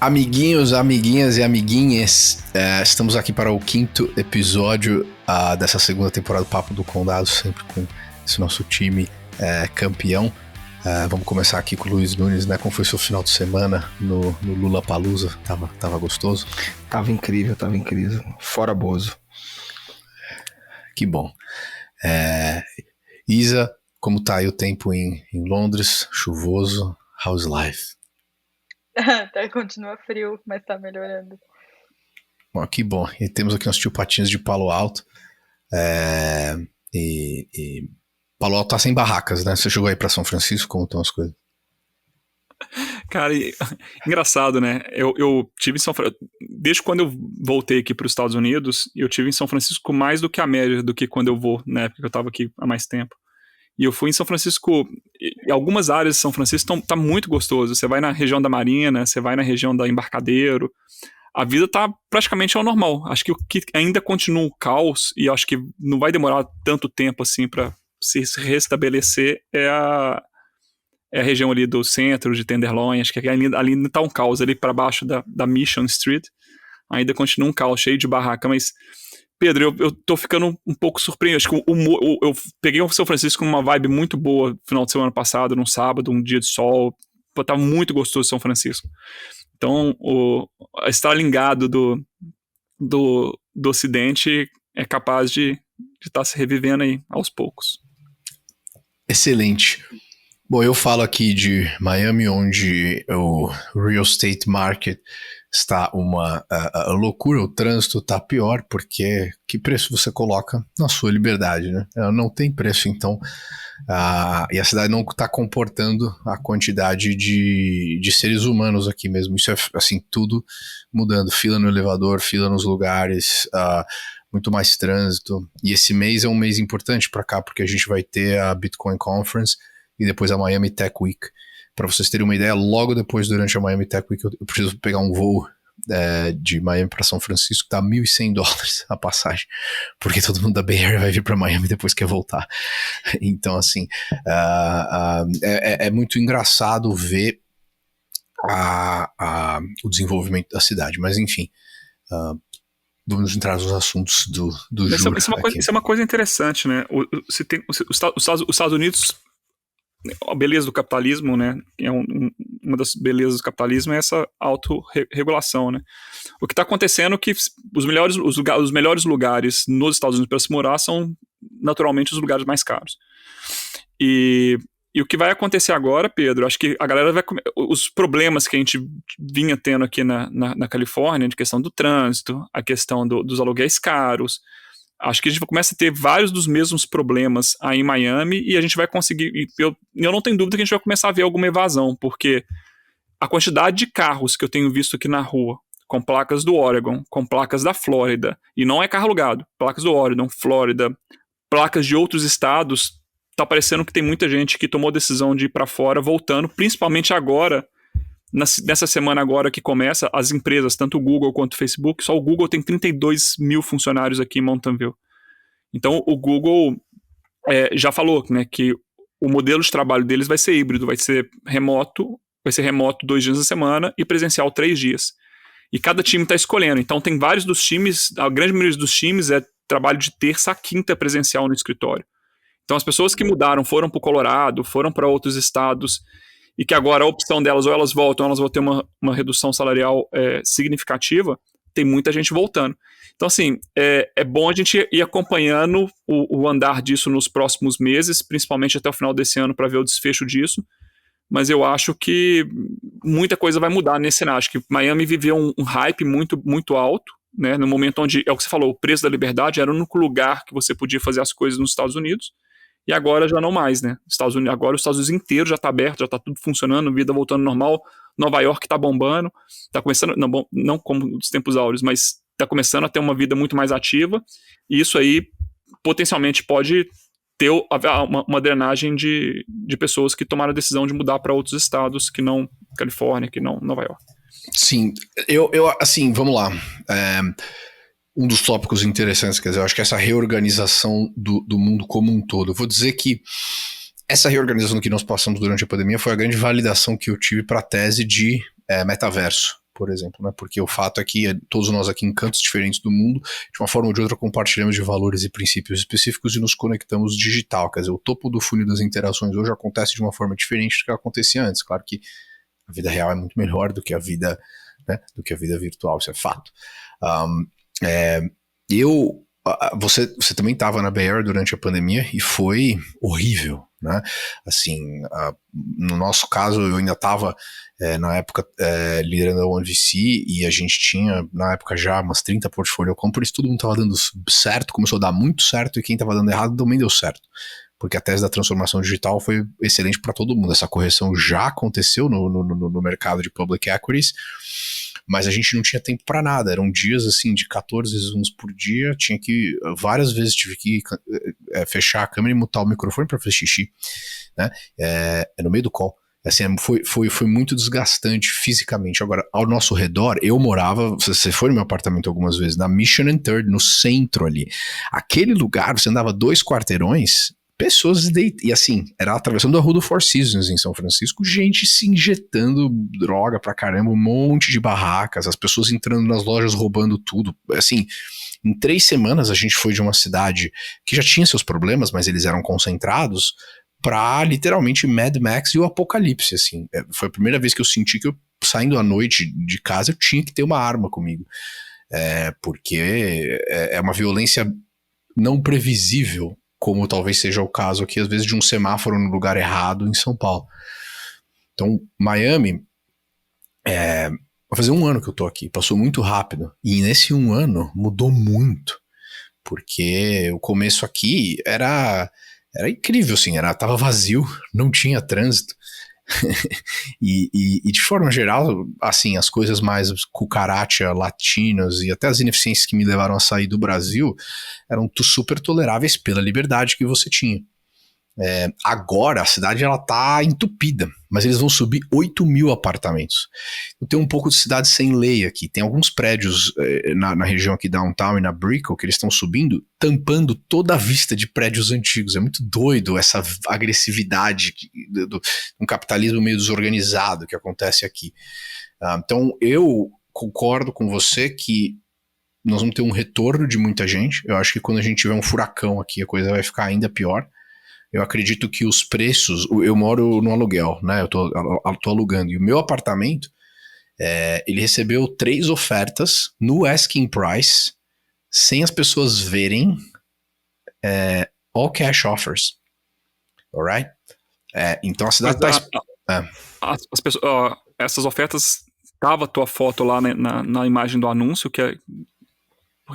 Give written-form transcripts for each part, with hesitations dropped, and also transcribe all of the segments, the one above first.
Amiguinhos, amiguinhas e amiguinhas, estamos aqui para o 5º episódio dessa segunda temporada do Papo do Condado, sempre com esse nosso time campeão. Vamos começar aqui com o Luiz Nunes, né? Como foi seu final de semana no Lollapalooza? Tava gostoso? Tava incrível. Fora Bozo. Que bom. Isa, como tá aí o tempo em Londres? Chuvoso? How's life? Continua frio, mas tá melhorando. Bom, que bom. E temos aqui uns tio Patinhos de Palo Alto. E Palo Alto tá sem barracas, né? Você chegou aí pra São Francisco, como estão as coisas? Cara, engraçado, né? Eu tive em São Francisco, desde quando eu voltei aqui para os Estados Unidos, eu tive em São Francisco mais do que a média do que quando eu vou, na época que eu tava aqui há mais tempo. E eu fui em São Francisco, e algumas áreas de São Francisco tá muito gostoso. Você vai na região da Marina, você vai na região da Embarcadero, a vida tá praticamente ao normal. Acho que o que ainda continua o caos, e acho que não vai demorar tanto tempo assim para se restabelecer, é a região ali do centro, de Tenderloin. Acho que ali ainda tá um caos, ali para baixo da Mission Street, ainda continua um caos, cheio de barraca, mas... Pedro, eu tô ficando um pouco surpreendido. Acho que eu peguei o São Francisco com uma vibe muito boa no final de semana passado, num sábado, um dia de sol. Pô, tava muito gostoso São Francisco. Então, estar ligado do Ocidente é capaz de estar se revivendo aí aos poucos. Excelente. Bom, eu falo aqui de Miami, onde o real estate market está uma loucura, o trânsito está pior, porque que preço você coloca na sua liberdade, né? Ela não tem preço, então, e a cidade não está comportando a quantidade de seres humanos aqui mesmo. Isso é, assim, tudo mudando. Fila no elevador, fila nos lugares, muito mais trânsito. E esse mês é um mês importante para cá, porque a gente vai ter a Bitcoin Conference e depois a Miami Tech Week. Para vocês terem uma ideia, logo depois, durante a Miami Tech Week, eu preciso pegar um voo de Miami para São Francisco, tá $1.100 a passagem, porque todo mundo da Bay Area vai vir para Miami depois quer voltar. Então, assim, é muito engraçado ver o desenvolvimento da cidade, mas enfim, vamos entrar nos assuntos do juro. Isso é uma coisa interessante, né? Os Estados Unidos... A beleza do capitalismo, né? Uma das belezas do capitalismo é essa autorregulação, né? O que está acontecendo é que os melhores lugares nos Estados Unidos para se morar são naturalmente os lugares mais caros. E o que vai acontecer agora, Pedro, acho que a galera vai... Os problemas que a gente vinha tendo aqui na Califórnia, de questão do trânsito, a questão dos aluguéis caros... Acho que a gente começa a ter vários dos mesmos problemas aí em Miami e a gente vai conseguir... Eu não tenho dúvida que a gente vai começar a ver alguma evasão, porque a quantidade de carros que eu tenho visto aqui na rua, com placas do Oregon, com placas da Flórida, e não é carro alugado, placas do Oregon, Flórida, placas de outros estados, tá parecendo que tem muita gente que tomou a decisão de ir para fora, voltando, principalmente agora, nessa semana agora que começa, as empresas, tanto o Google quanto o Facebook, só o Google tem 32 mil funcionários aqui em Mountain View. Então o Google já falou, né, que o modelo de trabalho deles vai ser híbrido, vai ser remoto 2 dias na semana e presencial 3 dias. E cada time está escolhendo. Então tem vários dos times, a grande maioria dos times é trabalho de terça a quinta presencial no escritório. Então as pessoas que mudaram, foram para o Colorado, foram para outros estados, e que agora a opção delas, ou elas voltam, ou elas vão ter uma redução salarial significativa, tem muita gente voltando. Então, assim, é bom a gente ir acompanhando o andar disso nos próximos meses, principalmente até o final desse ano, para ver o desfecho disso, mas eu acho que muita coisa vai mudar nesse cenário. Acho que Miami viveu um hype muito, muito alto, né, no momento onde, é o que você falou, o preço da liberdade era o único lugar que você podia fazer as coisas nos Estados Unidos, e agora já não mais, né? Agora os Estados Unidos inteiro já está aberto, já está tudo funcionando, vida voltando normal. Nova York está bombando, está começando, não como nos tempos áureos, mas está começando a ter uma vida muito mais ativa, e isso aí potencialmente pode ter uma drenagem de pessoas que tomaram a decisão de mudar para outros estados que não Califórnia, que não Nova York. Sim, eu assim, vamos lá. Um dos tópicos interessantes, quer dizer, eu acho que essa reorganização do mundo como um todo. Eu vou dizer que essa reorganização que nós passamos durante a pandemia foi a grande validação que eu tive para a tese de metaverso. por exemplo, né? Porque o fato é que todos nós aqui em cantos diferentes do mundo, de uma forma ou de outra, compartilhamos de valores e princípios específicos e nos conectamos digital. Quer dizer, o topo do funil das interações hoje acontece de uma forma diferente do que acontecia antes. Claro que a vida real é muito melhor do que a vida, né, do que a vida virtual, isso é fato. Você também estava na Bay Area durante a pandemia e foi horrível, né? Assim, no nosso caso, eu ainda estava na época liderando a OneVC e a gente tinha na época já umas 30 portfolio companies, todo mundo estava dando certo, começou a dar muito certo, e quem estava dando errado também deu certo, porque a tese da transformação digital foi excelente para todo mundo. Essa correção já aconteceu no mercado de public equities, mas a gente não tinha tempo para nada. Eram dias assim de 14 zooms por dia, várias vezes tive que fechar a câmera e mutar o microfone para fazer xixi, né? No meio do call. Assim, foi muito desgastante fisicamente. Agora, ao nosso redor, eu morava, você foi no meu apartamento algumas vezes, na Mission and Third, no centro ali. Aquele lugar, você andava 2 quarteirões, pessoas e assim, era atravessando a rua do Four Seasons em São Francisco, gente se injetando droga pra caramba, um monte de barracas, as pessoas entrando nas lojas roubando tudo. Assim, em 3 semanas a gente foi de uma cidade que já tinha seus problemas, mas eles eram concentrados, pra literalmente Mad Max e o apocalipse, assim. Foi a primeira vez que eu senti que eu, saindo à noite de casa, eu tinha que ter uma arma comigo. Porque é uma violência não previsível, como talvez seja o caso aqui, às vezes, de um semáforo no lugar errado em São Paulo. Então, Miami, vai fazer 1 ano que eu tô aqui, passou muito rápido, e nesse 1 ano mudou muito, porque o começo aqui era incrível, assim, tava vazio, não tinha trânsito, e de forma geral, assim, as coisas mais cucaracha latinas e até as ineficiências que me levaram a sair do Brasil eram super toleráveis pela liberdade que você tinha. Agora a cidade ela tá entupida, mas eles vão subir 8.000 apartamentos. Eu tenho um pouco de cidade sem lei aqui. Tem alguns prédios na região aqui downtown e na Brickell que eles estão subindo, tampando toda a vista de prédios antigos. É muito doido essa agressividade do um capitalismo meio desorganizado que acontece aqui. Então eu concordo com você que nós vamos ter um retorno de muita gente. Eu acho que quando a gente tiver um furacão aqui a coisa vai ficar ainda pior. Eu acredito que os preços... Eu moro no aluguel, né? Eu tô alugando. E o meu apartamento, ele recebeu 3 ofertas no asking price, sem as pessoas verem, all cash offers. Alright? Então a cidade as pessoas, essas ofertas, tava a tua foto lá na imagem do anúncio, porque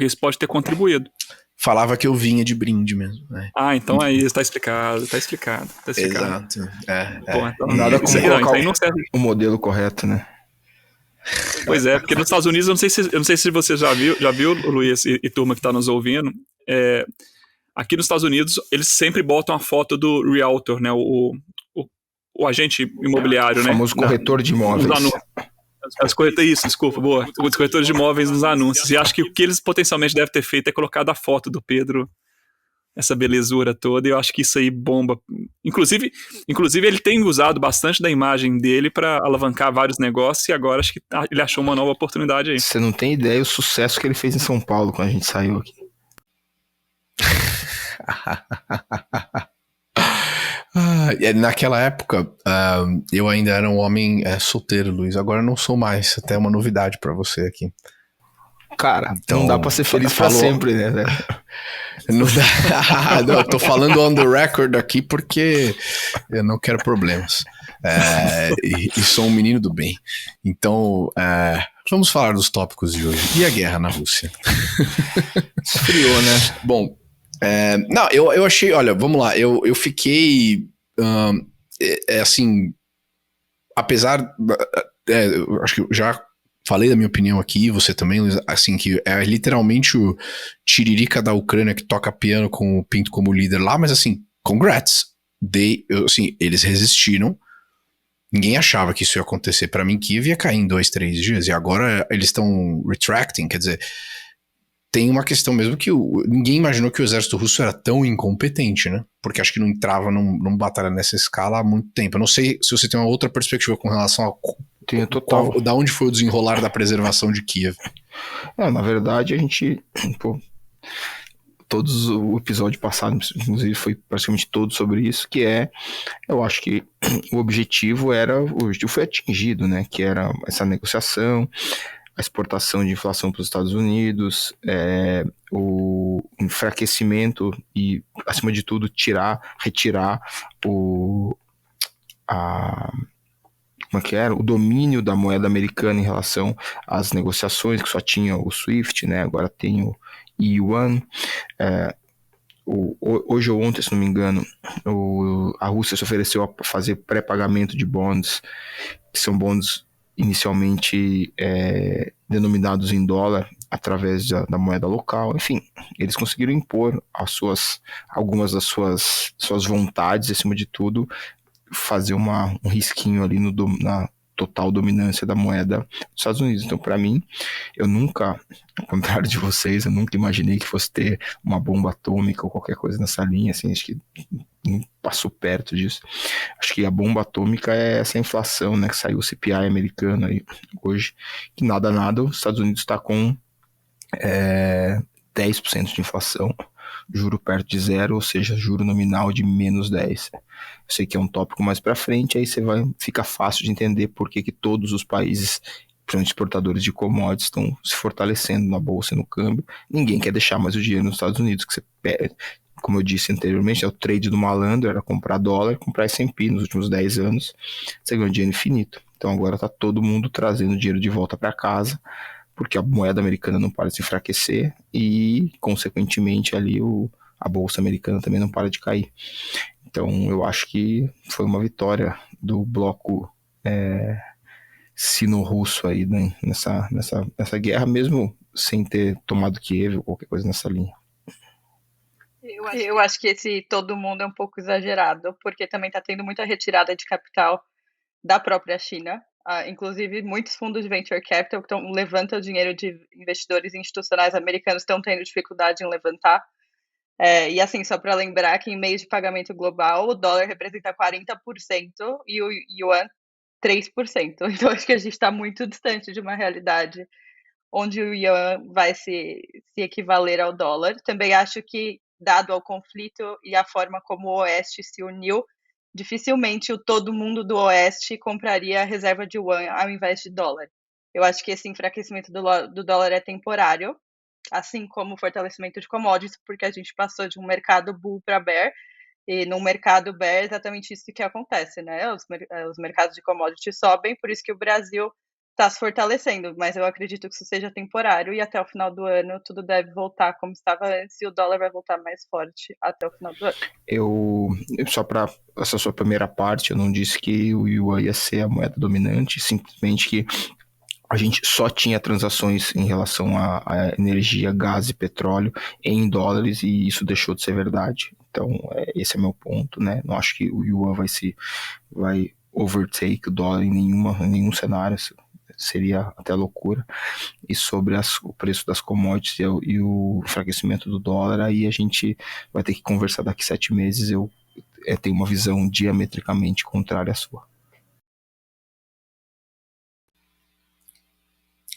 isso pode ter contribuído. Falava que eu vinha de brinde mesmo. Então é isso, tá explicado. Exato. Bom, então nada como colocar o modelo correto, né? Pois é, porque nos Estados Unidos, eu não sei se você já viu, Luiz e turma que tá nos ouvindo, aqui nos Estados Unidos, eles sempre botam a foto do realtor, né? O agente imobiliário, o né? famoso corretor de imóveis. Os corretores de imóveis nos anúncios. E acho que o que eles potencialmente devem ter feito é colocado a foto do Pedro, essa belezura toda, e eu acho que isso aí bomba. Inclusive ele tem usado bastante da imagem dele para alavancar vários negócios, e agora acho que ele achou uma nova oportunidade aí. Você não tem ideia o sucesso que ele fez em São Paulo quando a gente saiu aqui. Naquela época, eu ainda era um homem solteiro, Luiz. Agora eu não sou mais. Até uma novidade pra você aqui. Cara, então, não dá pra ser feliz pra sempre, né? Não dá. Não, eu tô falando on the record aqui porque eu não quero problemas. E sou um menino do bem. Então, vamos falar dos tópicos de hoje. E a guerra na Rússia? Esfriou, né? Bom, não, eu achei, olha, vamos lá, eu fiquei, assim, apesar, eu acho que eu já falei da minha opinião aqui, você também, assim, que é literalmente o Tiririca da Ucrânia que toca piano com o Pinto como líder lá, mas assim, congrats, assim, eles resistiram, ninguém achava que isso ia acontecer, pra mim Kiev ia cair em 2-3 dias, e agora eles estão retracting, quer dizer, tem uma questão mesmo que ninguém imaginou que o exército russo era tão incompetente, né? Porque acho que não entrava numa batalha nessa escala há muito tempo. Eu não sei se você tem uma outra perspectiva com relação a Tenho total. Da onde foi o desenrolar da preservação de Kiev? Na verdade, a gente... o episódio passado, inclusive, foi praticamente todo sobre isso, eu acho que o objetivo foi atingido, né? Que era essa negociação, a exportação de inflação para os Estados Unidos, o enfraquecimento e, acima de tudo, retirar o domínio da moeda americana em relação às negociações, que só tinha o SWIFT, né? Agora tem o yuan. Hoje ou ontem, se não me engano, a Rússia se ofereceu a fazer pré-pagamento de bonds, que são bonds inicialmente denominados em dólar através da moeda local. Enfim, eles conseguiram impor algumas das suas vontades, acima de tudo, fazer um risquinho ali na total dominância da moeda dos Estados Unidos. Então, para mim, eu nunca, ao contrário de vocês, eu nunca imaginei que fosse ter uma bomba atômica ou qualquer coisa nessa linha, assim, acho que não passou perto disso. Acho que a bomba atômica é essa inflação, né, que saiu o CPI americano aí hoje, que nada, os Estados Unidos está com 10% de inflação, juro perto de zero, ou seja, juro nominal de menos 10. Eu sei que é um tópico mais para frente, aí fica fácil de entender por que todos os países, principalmente exportadores de commodities, estão se fortalecendo na bolsa e no câmbio. Ninguém quer deixar mais o dinheiro nos Estados Unidos, que você pega, como eu disse anteriormente, é o trade do malandro, era comprar dólar, comprar S&P nos últimos 10 anos, você ganha dinheiro infinito. Então agora está todo mundo trazendo dinheiro de volta para casa, porque a moeda americana não para de se enfraquecer e, consequentemente, ali a bolsa americana também não para de cair. Então, eu acho que foi uma vitória do bloco sino-russo aí, né, nessa guerra, mesmo sem ter tomado Kiev ou qualquer coisa nessa linha. Eu acho que esse todo mundo é um pouco exagerado, porque também está tendo muita retirada de capital da própria China. Inclusive, muitos fundos de venture capital que levantam dinheiro de investidores institucionais americanos estão tendo dificuldade em levantar. E assim, só para lembrar que em meio de pagamento global, o dólar representa 40% e o yuan 3%. Então, acho que a gente está muito distante de uma realidade onde o yuan vai se equivaler ao dólar. Também acho que, dado ao conflito e a forma como o Oeste se uniu, dificilmente todo mundo do Oeste compraria a reserva de yuan ao invés de dólar. Eu acho que esse enfraquecimento do dólar é temporário, assim como o fortalecimento de commodities, porque a gente passou de um mercado bull para bear, e no mercado bear é exatamente isso que acontece, né? Os mercados de commodities sobem, por isso que o Brasil está se fortalecendo, mas eu acredito que isso seja temporário e até o final do ano tudo deve voltar como estava antes e o dólar vai voltar mais forte até o final do ano. Só para essa sua primeira parte, eu não disse que o yuan ia ser a moeda dominante, simplesmente que a gente só tinha transações em relação a energia, gás e petróleo em dólares e isso deixou de ser verdade. Então, esse é meu ponto, né? Não acho que o yuan vai overtake o dólar em nenhum cenário, seria até loucura. E sobre o preço das commodities e o enfraquecimento do dólar, aí a gente vai ter que conversar daqui 7 meses. Eu tenho uma visão diametricamente contrária à sua.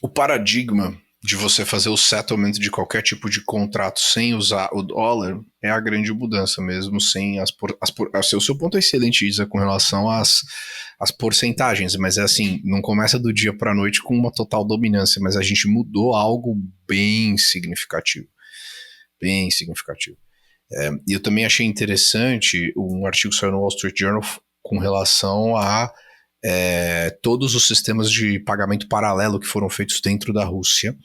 O paradigma de você fazer o settlement de qualquer tipo de contrato sem usar o dólar é a grande mudança mesmo, sem o seu ponto é excelente, Isa, com relação às porcentagens, mas é assim, não começa do dia para a noite com uma total dominância, mas a gente mudou algo bem significativo. Bem significativo. E eu também achei interessante um artigo que saiu no Wall Street Journal com relação a todos os sistemas de pagamento paralelo que foram feitos dentro da Rússia,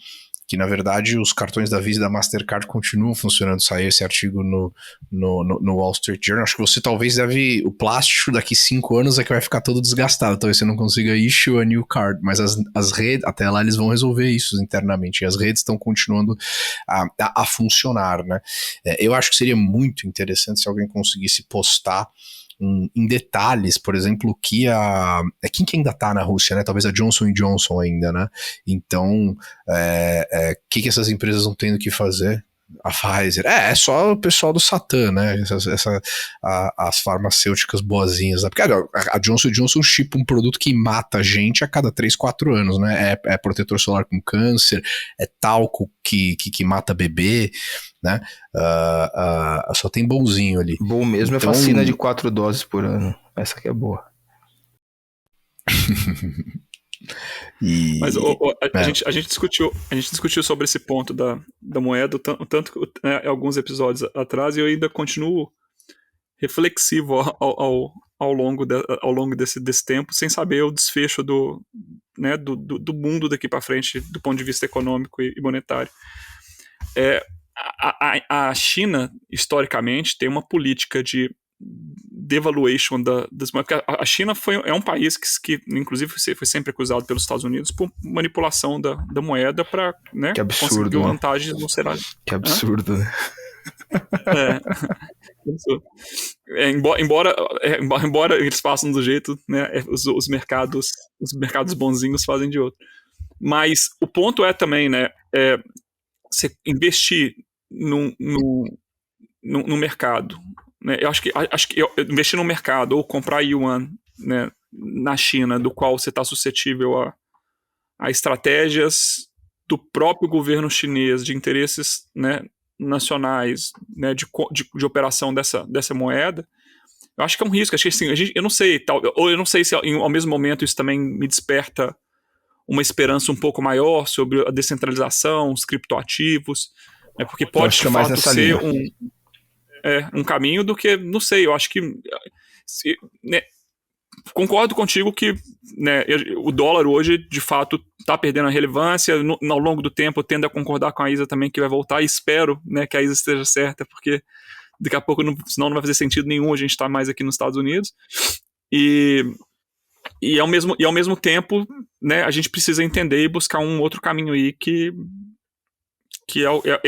que na verdade os cartões da Visa e da Mastercard continuam funcionando. Saiu esse artigo no Wall Street Journal. Acho que você talvez o plástico daqui 5 anos é que vai ficar todo desgastado, talvez você não consiga issue a new card, mas as redes, até lá eles vão resolver isso internamente, e as redes estão continuando a funcionar, né? Eu acho que seria muito interessante se alguém conseguisse postar em detalhes, por exemplo, que quem que ainda tá na Rússia, né? Talvez a Johnson & Johnson ainda, né? Então, que essas empresas estão tendo que fazer? A Pfizer. É só o pessoal do Satã, né? As farmacêuticas boazinhas. Porque a Johnson & Johnson chipa um produto que mata a gente a cada 3, 4 anos, né? É protetor solar com câncer, é talco que mata bebê, né? Só tem bonzinho ali. Bom mesmo então, é vacina de 4 doses por ano. Essa que é boa. Mas a gente discutiu sobre esse ponto da moeda, tanto né, alguns episódios atrás, e eu ainda continuo reflexivo ao longo desse tempo, sem saber o desfecho do mundo daqui para frente, do ponto de vista econômico e monetário. A China, historicamente, tem uma política de devaluation das moedas, porque a China é um país que inclusive foi sempre acusado pelos Estados Unidos por manipulação da moeda para, né, conseguir vantagens no cenário. Que absurdo, né? Embora eles façam do jeito, né, os mercados bonzinhos fazem de outro. Mas o ponto é também, né, você investir no mercado, né, eu acho que investir no mercado ou comprar yuan, né, na China, do qual você está suscetível a estratégias do próprio governo chinês, de interesses, né, nacionais, né, de operação dessa moeda, eu acho que é um risco. Acho que, assim, eu não sei, ou eu não sei se ao mesmo momento isso também me desperta uma esperança um pouco maior sobre a descentralização, os criptoativos, né, porque pode de fato ser um caminho do que, não sei, eu acho que né, concordo contigo que, né, o dólar hoje de fato está perdendo a relevância. Ao longo do tempo eu tendo a concordar com a Isa também que vai voltar, e espero, né, que a Isa esteja certa, porque daqui a pouco senão não vai fazer sentido nenhum a gente estar mais aqui nos Estados Unidos, e ao mesmo tempo, né, a gente precisa entender e buscar um outro caminho aí que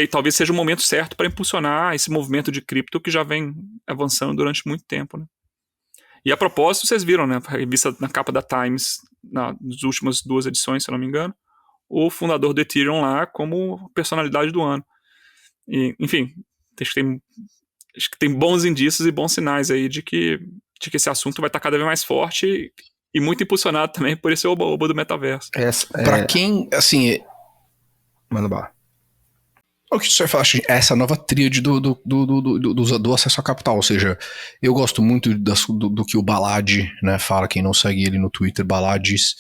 talvez seja o momento certo para impulsionar esse movimento de cripto que já vem avançando durante muito tempo, né? E a propósito, vocês viram, né, a revista na capa da Times, nas últimas 2 edições, se eu não me engano, o fundador do Ethereum lá como personalidade do ano. E, enfim, acho que tem bons indícios e bons sinais aí de que esse assunto vai estar cada vez mais forte e muito impulsionado também por esse oba-oba do metaverso. Para quem, assim... Manda bala. O que você fala, essa nova tríade do acesso a capital, ou seja, eu gosto muito do que o Balad, né, fala, quem não segue ele no Twitter, Balades,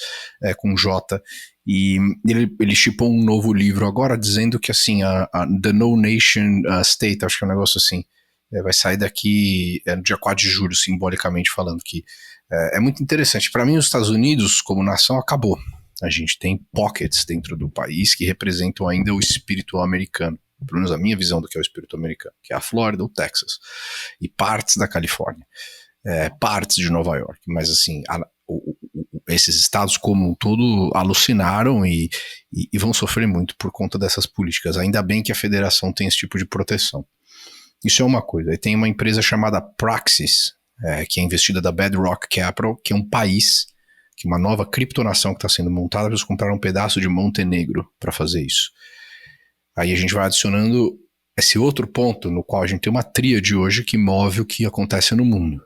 com J, e ele shippou um novo livro agora dizendo que, assim, The No Nation State, acho que é um negócio assim, vai sair daqui no dia 4 de julho, simbolicamente falando, que é muito interessante. Para mim, os Estados Unidos, como nação, acabou. A gente tem pockets dentro do país que representam ainda o espírito americano, pelo menos a minha visão do que é o espírito americano, que é a Flórida, o Texas, e partes da Califórnia, partes de Nova York, mas assim, esses estados como um todo alucinaram e vão sofrer muito por conta dessas políticas. Ainda bem que a federação tem esse tipo de proteção. Isso é uma coisa. E tem uma empresa chamada Praxis, que é investida da Bedrock Capital, que é um país, que uma nova criptonação que está sendo montada. Eles compraram um pedaço de Montenegro para fazer isso. Aí a gente vai adicionando esse outro ponto no qual a gente tem uma tríade hoje que move o que acontece no mundo.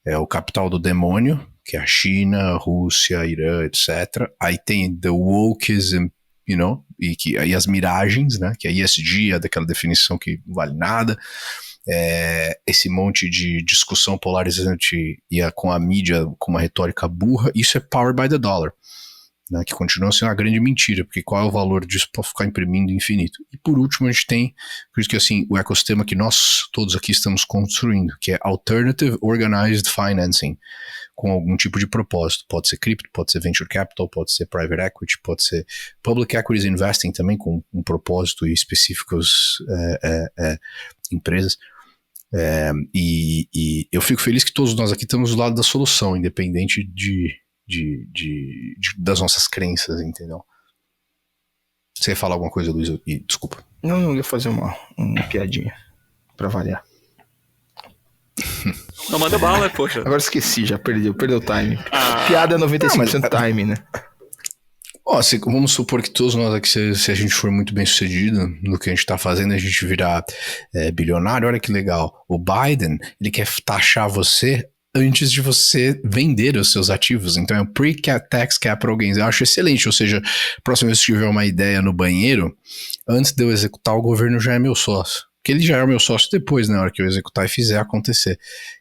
É o capital do demônio, que é a China, a Rússia, Irã, etc. Aí tem the wokeism, e as miragens, né, que é ESG, é daquela definição que não vale nada. Esse monte de discussão polarizante com a mídia com uma retórica burra. Isso é power by the dollar, né, que continua sendo uma grande mentira, porque qual é o valor disso para ficar imprimindo infinito? E por último a gente tem, por isso que assim, o ecossistema que nós todos aqui estamos construindo, que é Alternative Organized Financing, com algum tipo de propósito. Pode ser cripto, pode ser venture capital, pode ser private equity, pode ser public equities investing também, com um propósito e específicas empresas. E eu fico feliz que todos nós aqui estamos do lado da solução, independente das nossas crenças, entendeu? Você ia falar alguma coisa, Luiz? Desculpa. Não, eu ia fazer uma piadinha pra variar. Não manda bala, poxa. Agora esqueci, já perdeu o time. Piada é 95% time, né? Vamos supor que todos nós aqui, se a gente for muito bem sucedido no que a gente está fazendo, a gente virar bilionário. Olha que legal. O Biden, ele quer taxar você antes de você vender os seus ativos. Então é um pre-tax capital gains. Eu acho excelente. Ou seja, próxima vez que tiver uma ideia no banheiro, antes de eu executar, o governo já é meu sócio. Porque ele já é meu sócio depois, na hora que eu executar e fizer acontecer.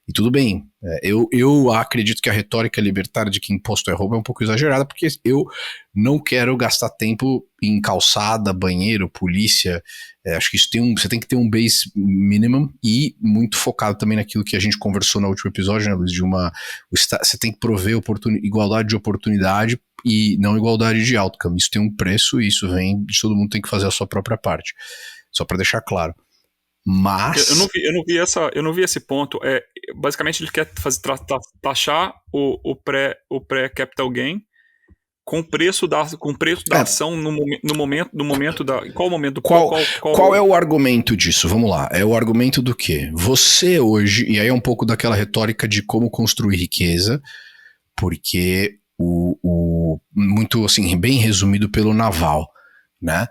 E tudo bem. Eu acredito que a retórica libertária de que imposto é roubo é um pouco exagerada, porque eu não quero gastar tempo em calçada, banheiro, polícia. Acho que você tem que ter um base minimum e muito focado também naquilo que a gente conversou no último episódio, né, Luiz? Você tem que prover igualdade de oportunidade e não igualdade de outcome. Isso tem um preço e isso vem de todo mundo tem que fazer a sua própria parte. Só para deixar claro. Mas eu não vi esse ponto. Basicamente ele quer taxar o pré-capital gain com o preço da ação no momento da. Qual o momento? Qual é o argumento disso? Vamos lá. É o argumento do quê? Você hoje, e aí é um pouco daquela retórica de como construir riqueza, porque muito assim, bem resumido pelo Naval, né?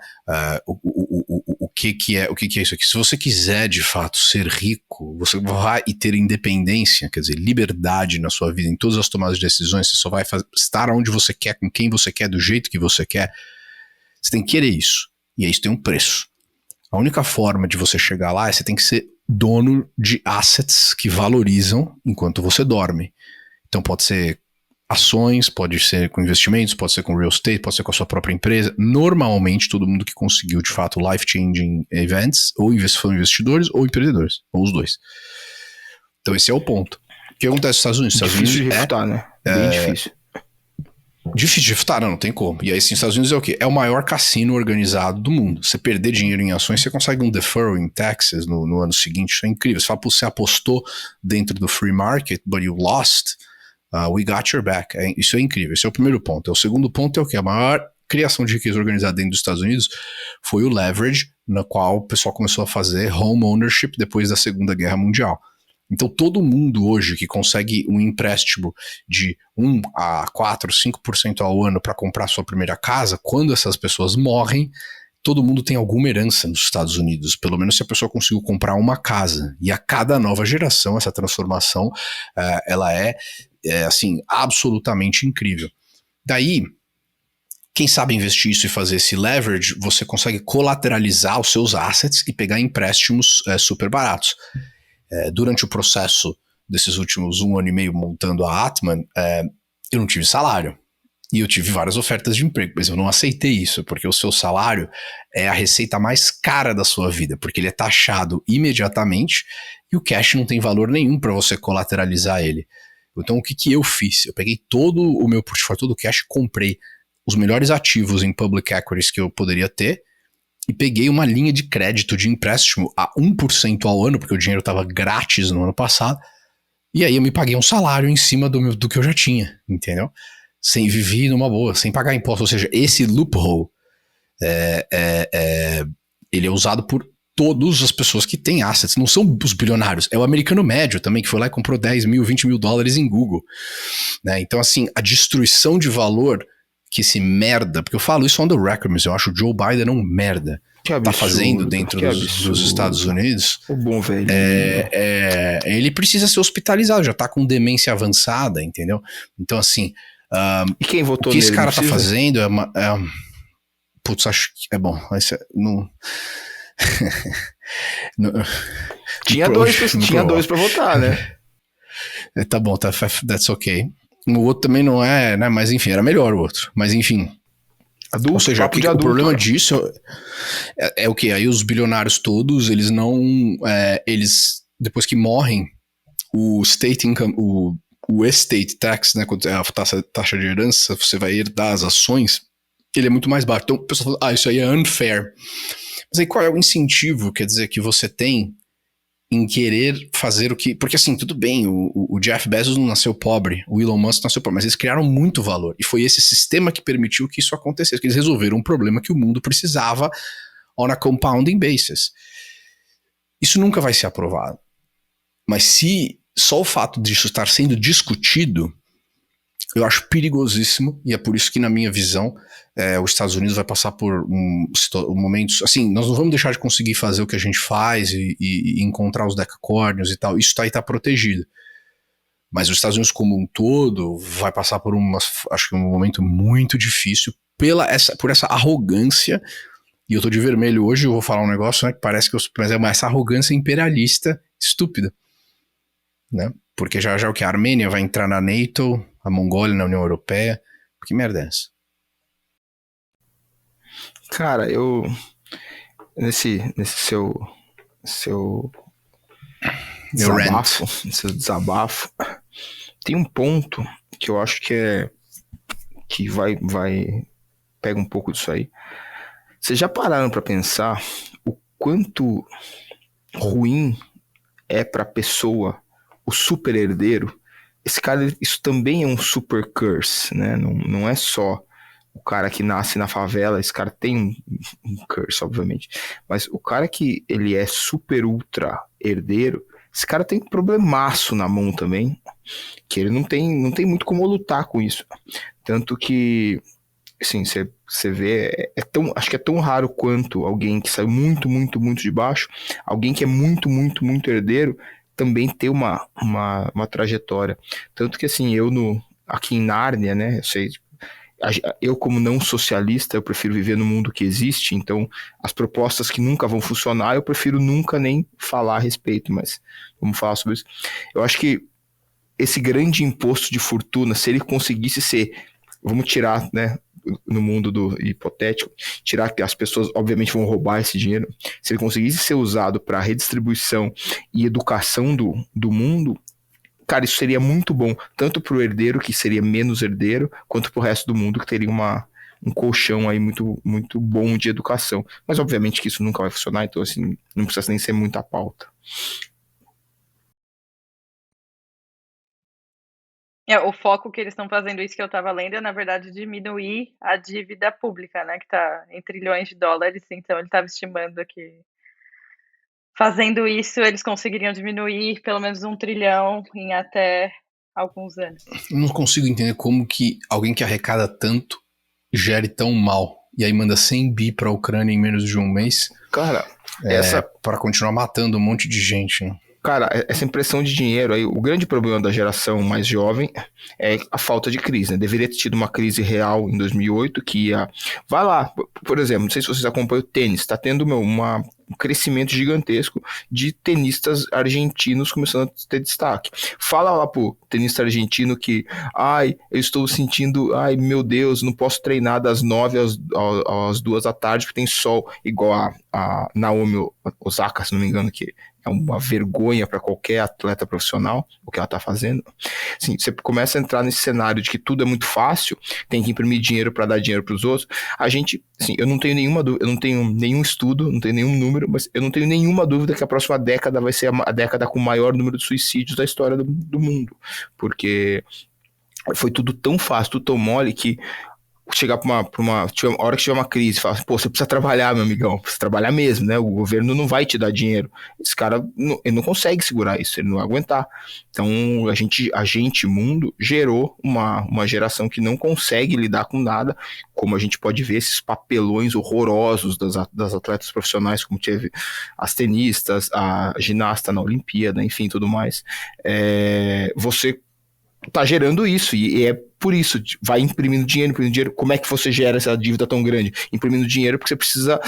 O que é isso aqui? Se você quiser de fato ser rico, você vai ter independência, quer dizer, liberdade na sua vida, em todas as tomadas de decisões, você só vai estar onde você quer, com quem você quer, do jeito que você quer. Você tem que querer isso. E isso tem um preço. A única forma de você chegar lá é você tem que ser dono de assets que valorizam enquanto você dorme. Então pode ser ações, pode ser com investimentos, pode ser com real estate, pode ser com a sua própria empresa. Normalmente, todo mundo que conseguiu, de fato, life-changing events, ou foram investidores ou empreendedores, ou os dois. Então esse é o ponto. O que acontece nos Estados Unidos? Difícil de refutar, né? Bem difícil. Difícil de refutar, não tem como. E aí, sim, os Estados Unidos é o quê? É o maior cassino organizado do mundo. Você perder dinheiro em ações, você consegue um deferral em taxes no ano seguinte. Isso é incrível. Você fala, você apostou dentro do free market, but you lost. We got your back. Isso é incrível. Esse é o primeiro ponto. O segundo ponto é o que? A maior criação de riqueza organizada dentro dos Estados Unidos foi o leverage, na qual o pessoal começou a fazer home ownership depois da Segunda Guerra Mundial. Então todo mundo hoje que consegue um empréstimo de 1 a 4, 5% ao ano para comprar sua primeira casa, quando essas pessoas morrem, todo mundo tem alguma herança nos Estados Unidos, pelo menos se a pessoa conseguiu comprar uma casa. E a cada nova geração, essa transformação, ela é assim, absolutamente incrível. Daí, quem sabe investir isso e fazer esse leverage, você consegue colateralizar os seus assets e pegar empréstimos super baratos. Durante o processo desses últimos 1 ano e meio montando a Atman, eu não tive salário. E eu tive várias ofertas de emprego, mas eu não aceitei isso, porque o seu salário é a receita mais cara da sua vida, porque ele é taxado imediatamente e o cash não tem valor nenhum para você colateralizar ele. Então o que eu fiz? Eu peguei todo o meu portfólio, todo o cash, comprei os melhores ativos em public equities que eu poderia ter e peguei uma linha de crédito de empréstimo a 1% ao ano, porque o dinheiro estava grátis no ano passado, e aí eu me paguei um salário em cima do que eu já tinha, entendeu? Sem viver numa boa, sem pagar imposto. Ou seja, esse loophole ele é usado por todas as pessoas que têm assets, não são os bilionários, é o americano médio também, que foi lá e comprou 10 mil, 20 mil dólares em Google, né? Então assim, a destruição de valor que esse merda, porque eu falo isso on the record, mas eu acho o Joe Biden um merda, tá fazendo dentro dos Estados Unidos. O bom velho. Ele precisa ser hospitalizado, já tá com demência avançada, entendeu? Então assim, e quem votou o que nele, esse cara tá fazendo putz, acho que é bom, não... tinha dois pra votar, né? Tá bom, that's ok. O outro também não é, né? Mas enfim, era melhor o outro. Mas enfim. Adulto, ou seja, o problema disso é o que? Aí os bilionários todos, eles não. Eles, depois que morrem, o state income, o estate tax, né? Quando é a taxa de herança, você vai herdar as ações, ele é muito mais baixo. Então o pessoal fala, isso aí é unfair. Mas aí qual é o incentivo, quer dizer, que você tem em querer fazer o que... Porque assim, tudo bem, o Jeff Bezos não nasceu pobre, o Elon Musk nasceu pobre, mas eles criaram muito valor. E foi esse sistema que permitiu que isso acontecesse, que eles resolveram um problema que o mundo precisava on a compounding basis. Isso nunca vai ser aprovado. Mas se só o fato disso estar sendo discutido eu acho perigosíssimo, e é por isso que, na minha visão, os Estados Unidos vai passar por momentos... Assim, nós não vamos deixar de conseguir fazer o que a gente faz e encontrar os decacórnios e tal. Isso aí tá protegido. Mas os Estados Unidos como um todo vai passar por acho que um momento muito difícil por essa arrogância. E eu tô de vermelho hoje, eu vou falar um negócio, né, que parece que mas é essa arrogância imperialista estúpida, né? Porque já o que? A Armênia vai entrar na NATO, a Mongólia na União Europeia. Que merda é essa? Cara, eu... Nesse seu desabafo, tem um ponto que eu acho que vai pega um pouco disso aí. Vocês já pararam pra pensar o quanto ruim é pra pessoa o super herdeiro? Esse cara, isso também é um super curse, né? Não é só o cara que nasce na favela, esse cara tem um curse, obviamente. Mas o cara que ele é super ultra herdeiro, esse cara tem um problemaço na mão também, que ele não tem muito como lutar com isso. Tanto que, assim, você vê, acho que é tão raro quanto alguém que saiu muito, muito, muito de baixo, alguém que é muito, muito, muito herdeiro, também ter uma trajetória. Tanto que, assim, aqui em Nárnia, né, eu como não socialista, eu prefiro viver no mundo que existe, então as propostas que nunca vão funcionar, eu prefiro nunca nem falar a respeito, mas vamos falar sobre isso. Eu acho que esse grande imposto de fortuna, se ele conseguisse ser, vamos tirar, né, no mundo do hipotético, tirar que as pessoas obviamente vão roubar esse dinheiro, se ele conseguisse ser usado para redistribuição e educação do mundo, cara, isso seria muito bom, tanto para o herdeiro, que seria menos herdeiro, quanto para o resto do mundo, que teria um colchão aí muito, muito bom de educação. Mas obviamente que isso nunca vai funcionar, então assim, não precisa nem ser muita pauta. O foco que eles estão fazendo, isso que eu estava lendo, é, na verdade, diminuir a dívida pública, né, que está em trilhões de dólares, então ele estava estimando que fazendo isso eles conseguiriam diminuir pelo menos 1 trilhão em até alguns anos. Eu não consigo entender como que alguém que arrecada tanto gere tão mal, e aí manda 100 bi pra Ucrânia em menos de um mês. Cara, para continuar matando um monte de gente, né? Cara, essa impressão de dinheiro aí, o grande problema da geração mais jovem é a falta de crise, né? Deveria ter tido uma crise real em 2008 que ia... Vai lá, por exemplo, não sei se vocês acompanham o tênis, tá tendo um crescimento gigantesco de tenistas argentinos começando a ter destaque. Fala lá pro tenista argentino que, eu estou sentindo, meu Deus, não posso treinar das 9 às 2 da tarde porque tem sol, igual a Naomi Osaka, se não me engano, que é uma vergonha para qualquer atleta profissional o que ela está fazendo. Assim, você começa a entrar nesse cenário de que tudo é muito fácil, tem que imprimir dinheiro para dar dinheiro para os outros. A gente, assim, eu não tenho nenhuma dúvida, eu não tenho nenhum estudo, não tenho nenhum número, mas eu não tenho nenhuma dúvida que a próxima década vai ser a década com o maior número de suicídios da história do mundo, porque foi tudo tão fácil, tudo tão mole que chegar pra a hora que tiver uma crise, falar, você precisa trabalhar, meu amigão, precisa trabalhar mesmo, né? O governo não vai te dar dinheiro. Esse cara, ele não consegue segurar isso, ele não vai aguentar. Então, a gente, mundo, gerou uma geração que não consegue lidar com nada, como a gente pode ver esses papelões horrorosos das atletas profissionais, como teve as tenistas, a ginasta na Olimpíada, enfim, tudo mais. Você tá gerando isso, e é por isso, vai imprimindo dinheiro. Como é que você gera essa dívida tão grande? Imprimindo dinheiro porque você precisa,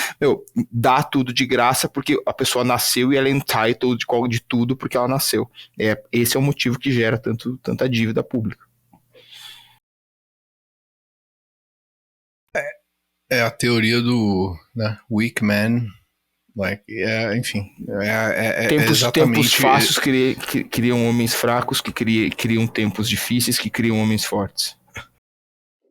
dar tudo de graça porque a pessoa nasceu e ela é entitled de tudo porque ela nasceu. Esse é o motivo que gera tanta dívida pública. É a teoria do, né, weak man. Enfim, tempos fáceis criam homens fracos, que criam tempos difíceis, que criam homens fortes.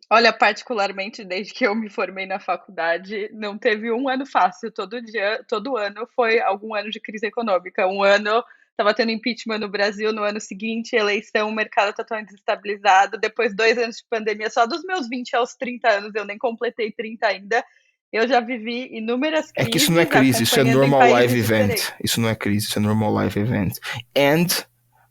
Olha, particularmente desde que eu me formei na faculdade, não teve um ano fácil. Todo ano foi algum ano de crise econômica. Um ano estava tendo impeachment no Brasil, no ano seguinte, eleição, o mercado totalmente desestabilizado. Depois 2 anos de pandemia, só dos meus 20 aos 30 anos, eu nem completei 30 ainda. Eu já vivi inúmeras crises. É que isso não é crise, isso é normal life event. Isso não é crise, isso é normal life event. And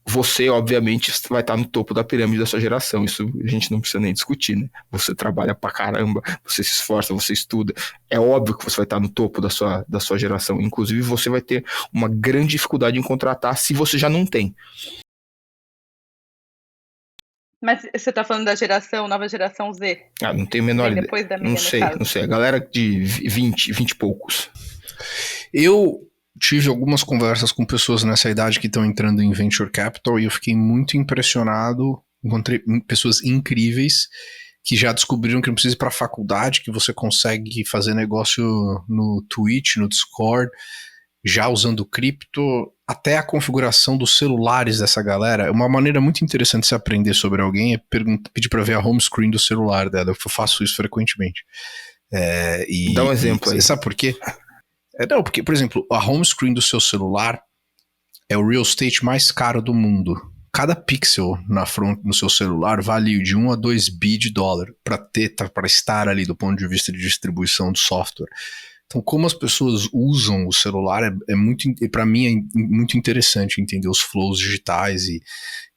você, obviamente, vai estar no topo da pirâmide da sua geração. Isso a gente não precisa nem discutir, né? Você trabalha pra caramba, você se esforça, você estuda. É óbvio que você vai estar no topo da sua geração. Inclusive, você vai ter uma grande dificuldade em contratar se você já não tem. Mas você tá falando da nova geração Z? Não tenho a menor ideia. Depois da minha, não sei. A galera de 20 e poucos. Eu tive algumas conversas com pessoas nessa idade que estão entrando em Venture Capital e eu fiquei muito impressionado. Encontrei pessoas incríveis que já descobriram que não precisa ir para a faculdade, que você consegue fazer negócio no Twitch, no Discord, já usando cripto. Até a configuração dos celulares dessa galera. Uma maneira muito interessante de se aprender sobre alguém é pedir para ver a home screen do celular dela. Eu faço isso frequentemente. Dá um exemplo aí. Sabe por quê? Não, porque, por exemplo, a home screen do seu celular é o real estate mais caro do mundo. Cada pixel na front no seu celular vale de 1 a 2 bi de dólar para estar ali do ponto de vista de distribuição de software. Então, como as pessoas usam o celular para mim é muito interessante entender os flows digitais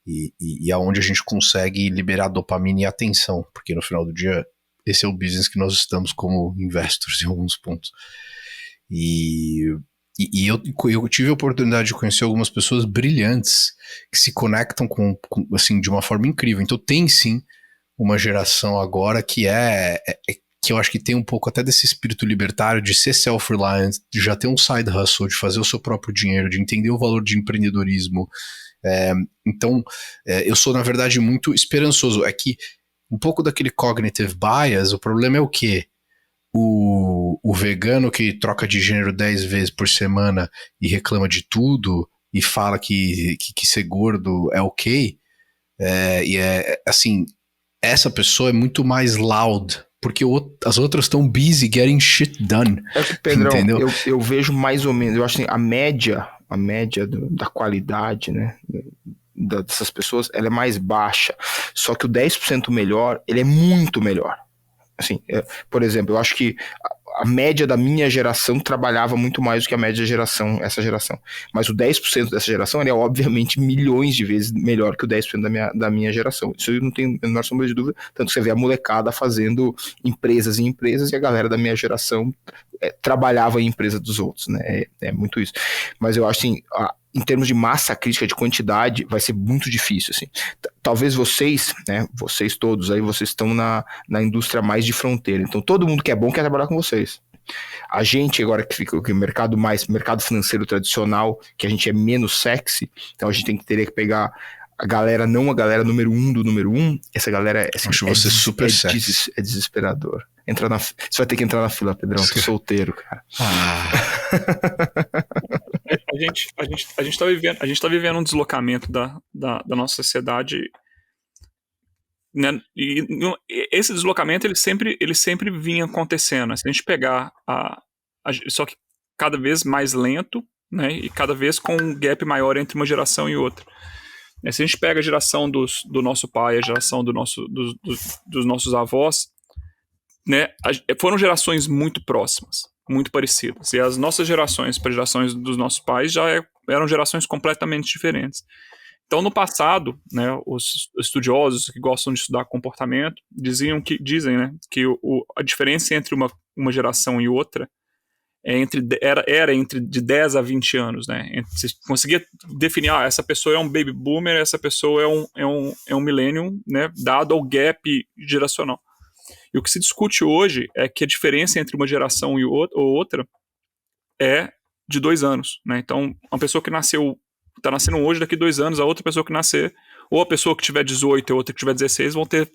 e aonde a gente consegue liberar dopamina e atenção, porque no final do dia esse é o business que nós estamos como investors em alguns pontos. E eu tive a oportunidade de conhecer algumas pessoas brilhantes que se conectam assim, de uma forma incrível. Então tem sim uma geração agora que que eu acho que tem um pouco até desse espírito libertário de ser self-reliant, de já ter um side hustle, de fazer o seu próprio dinheiro, de entender o valor de empreendedorismo. Então, eu sou, na verdade, muito esperançoso. É que um pouco daquele cognitive bias, o problema é o quê? O vegano que troca de gênero 10 vezes por semana e reclama de tudo e fala que ser gordo é ok, assim, essa pessoa é muito mais loud, porque as outras estão busy getting shit done. Pedrão, entendeu? Eu vejo mais ou menos, eu acho assim, a média da qualidade, né, dessas pessoas, ela é mais baixa, só que o 10% melhor, ele é muito melhor. Assim, por exemplo, eu acho que a média da minha geração trabalhava muito mais do que a média essa geração. Mas o 10% dessa geração ele é obviamente milhões de vezes melhor que o 10% da minha geração. Isso eu não tenho a menor sombra de dúvida. Tanto que você vê a molecada fazendo empresas e empresas e a galera da minha geração trabalhava em empresa dos outros, né? É muito isso. Mas eu acho assim, em termos de massa crítica, de quantidade, vai ser muito difícil, assim. Talvez vocês, né, vocês todos aí, vocês estão na indústria mais de fronteira, então todo mundo que é bom quer trabalhar com vocês. A gente agora que fica o mercado financeiro tradicional, que a gente é menos sexy, então a gente teria que pegar a galera número 1 do número 1, essa galera assim, acho você super sexy. É desesperador. Você vai ter que entrar na fila, Pedrão, tô solteiro, cara. A gente tá vivendo um deslocamento da nossa sociedade, né? E esse deslocamento ele sempre vinha acontecendo. Se a gente pegar só que cada vez mais lento, né? E cada vez com um gap maior entre uma geração e outra. Se a gente pega a geração do nosso pai, a geração dos nossos avós, né? Foram gerações muito próximas, muito parecidas. E as nossas gerações para gerações dos nossos pais já eram gerações completamente diferentes. Então, no passado, né, os estudiosos que gostam de estudar comportamento dizem, né, que a diferença entre uma geração e outra era entre de 10 a 20 anos. Né? Você conseguia definir, essa pessoa é um baby boomer, essa pessoa é um millennium, né, dado ao gap geracional. E o que se discute hoje é que a diferença entre uma geração e outra é de 2 anos. Né? Então, uma pessoa que está nascendo hoje, daqui 2 anos, a outra pessoa que nascer, ou a pessoa que tiver 18 e a outra que tiver 16, vão ter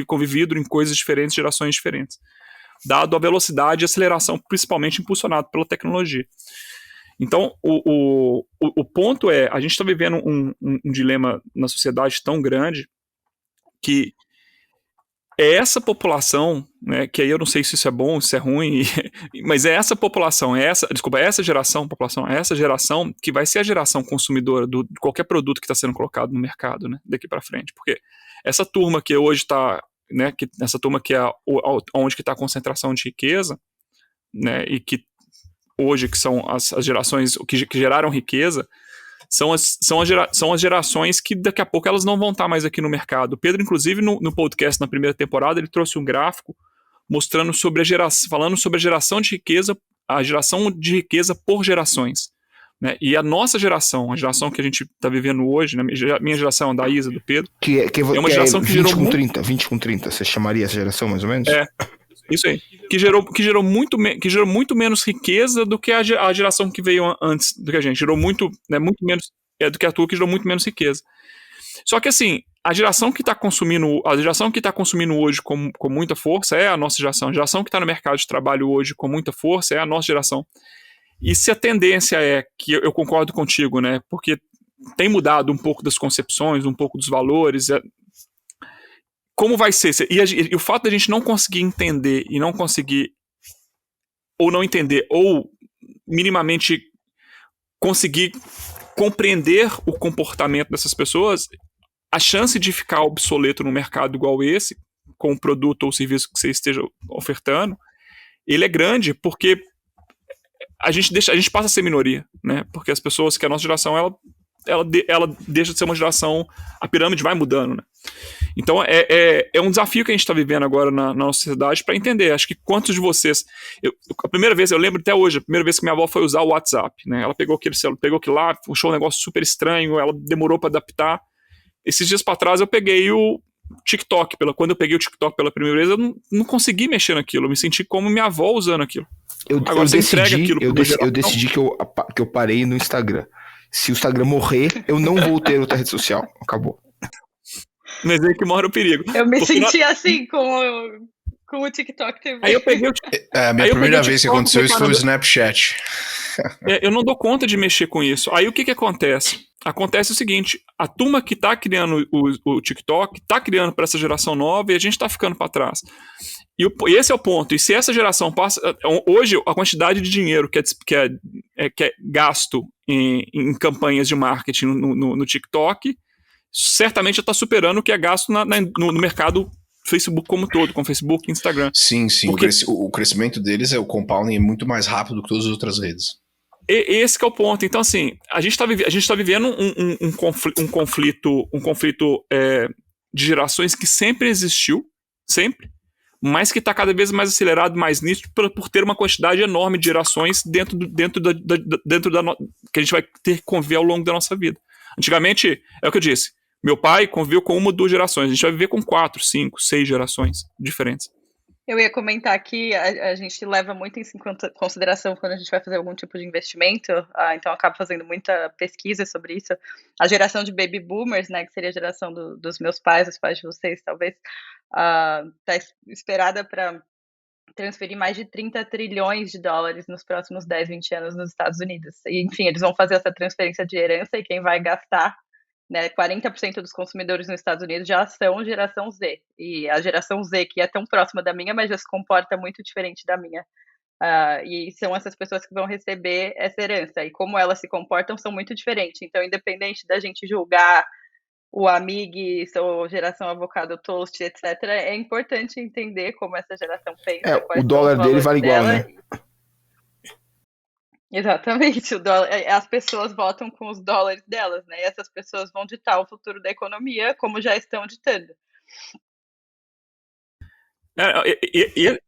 convivido em coisas diferentes, gerações diferentes. Dado a velocidade e aceleração, principalmente impulsionado pela tecnologia. Então, o ponto é, a gente está vivendo um dilema na sociedade tão grande que é essa população, né, que aí eu não sei se isso é bom, se é ruim, mas é essa população, essa geração que vai ser a geração consumidora de qualquer produto que está sendo colocado no mercado, né, daqui para frente, porque essa turma que hoje está, né, essa turma que é onde que está a concentração de riqueza, né, e que hoje que são as gerações que geraram riqueza, são as gerações que daqui a pouco elas não vão estar mais aqui no mercado. O Pedro, inclusive, no podcast, na primeira temporada, ele trouxe um gráfico mostrando falando sobre a geração de riqueza por gerações. Né? E a nossa geração, a geração que a gente está vivendo hoje, né? Minha geração, da Isa, do Pedro, é uma geração que gerou 20 com 30, você chamaria essa geração mais ou menos? Isso aí. Que gerou muito menos riqueza do que a geração que veio antes do que a gente. Gerou muito menos do que a tua, que gerou muito menos riqueza. Só que assim, a geração que está consumindo hoje com muita força é a nossa geração. A geração que está no mercado de trabalho hoje com muita força é a nossa geração. E se a tendência é, que eu concordo contigo, né? Porque tem mudado um pouco das concepções, um pouco dos valores. Como vai ser? E o fato da gente não conseguir entender e não conseguir, ou não entender, ou minimamente conseguir compreender o comportamento dessas pessoas, a chance de ficar obsoleto no mercado igual esse, com o produto ou serviço que você esteja ofertando, ele é grande, porque a gente passa a ser minoria, né? Porque as pessoas, que a nossa geração, ela deixa de ser uma geração, a pirâmide vai mudando, né? Então é um desafio que a gente está vivendo agora na nossa sociedade para entender. Acho que quantos de vocês... a primeira vez, eu lembro até hoje, a primeira vez que minha avó foi usar o WhatsApp, né? Ela pegou aquele lá, puxou um negócio super estranho, ela demorou para adaptar. Esses dias para trás eu peguei o TikTok. Quando eu peguei o TikTok pela primeira vez, eu não consegui mexer naquilo. Eu me senti como minha avó usando aquilo. Eu decidi que eu parei no Instagram. Se o Instagram morrer, eu não vou ter outra rede social. Acabou. Mas é aí que mora o perigo. Eu me senti assim com o TikTok também. Aí eu peguei o a minha primeira vez que aconteceu isso foi o Snapchat. Eu não dou conta de mexer com isso. Aí o que acontece? Acontece o seguinte, a turma que tá criando o TikTok tá criando para essa geração nova e a gente tá ficando para trás. E esse é o ponto. E se essa geração passa... Hoje, a quantidade de dinheiro que é gasto em campanhas de marketing no TikTok, certamente já está superando o que é gasto no mercado Facebook como um todo, com Facebook e Instagram. Sim. Porque o crescimento deles, o compounding é muito mais rápido do que todas as outras redes. Esse que é o ponto. Então, assim, a gente tá vivendo um conflito de gerações que sempre existiu, sempre, mas que está cada vez mais acelerado, mais nítido, por ter uma quantidade enorme de gerações dentro que a gente vai ter que conviver ao longo da nossa vida. Antigamente, é o que eu disse, meu pai conviveu com 1 ou 2 gerações, a gente vai viver com 4, 5, 6 gerações diferentes. Eu ia comentar que a gente leva muito em consideração quando a gente vai fazer algum tipo de investimento, então acabo fazendo muita pesquisa sobre isso. A geração de baby boomers, né, que seria a geração dos meus pais, os pais de vocês, talvez, está esperada para transferir mais de 30 trilhões de dólares nos próximos 10, 20 anos nos Estados Unidos. E, enfim, eles vão fazer essa transferência de herança e quem vai gastar, né, 40% dos consumidores nos Estados Unidos já são geração Z. E a geração Z, que é tão próxima da minha, mas já se comporta muito diferente da minha. E são essas pessoas que vão receber essa herança. E como elas se comportam são muito diferentes. Então, independente da gente julgar o Amig, ou geração avocado toast, etc., é importante entender como essa geração pensa. O dólar dele vale igual, né? Exatamente, as pessoas votam com os dólares delas, né? E essas pessoas vão ditar o futuro da economia, como já estão ditando.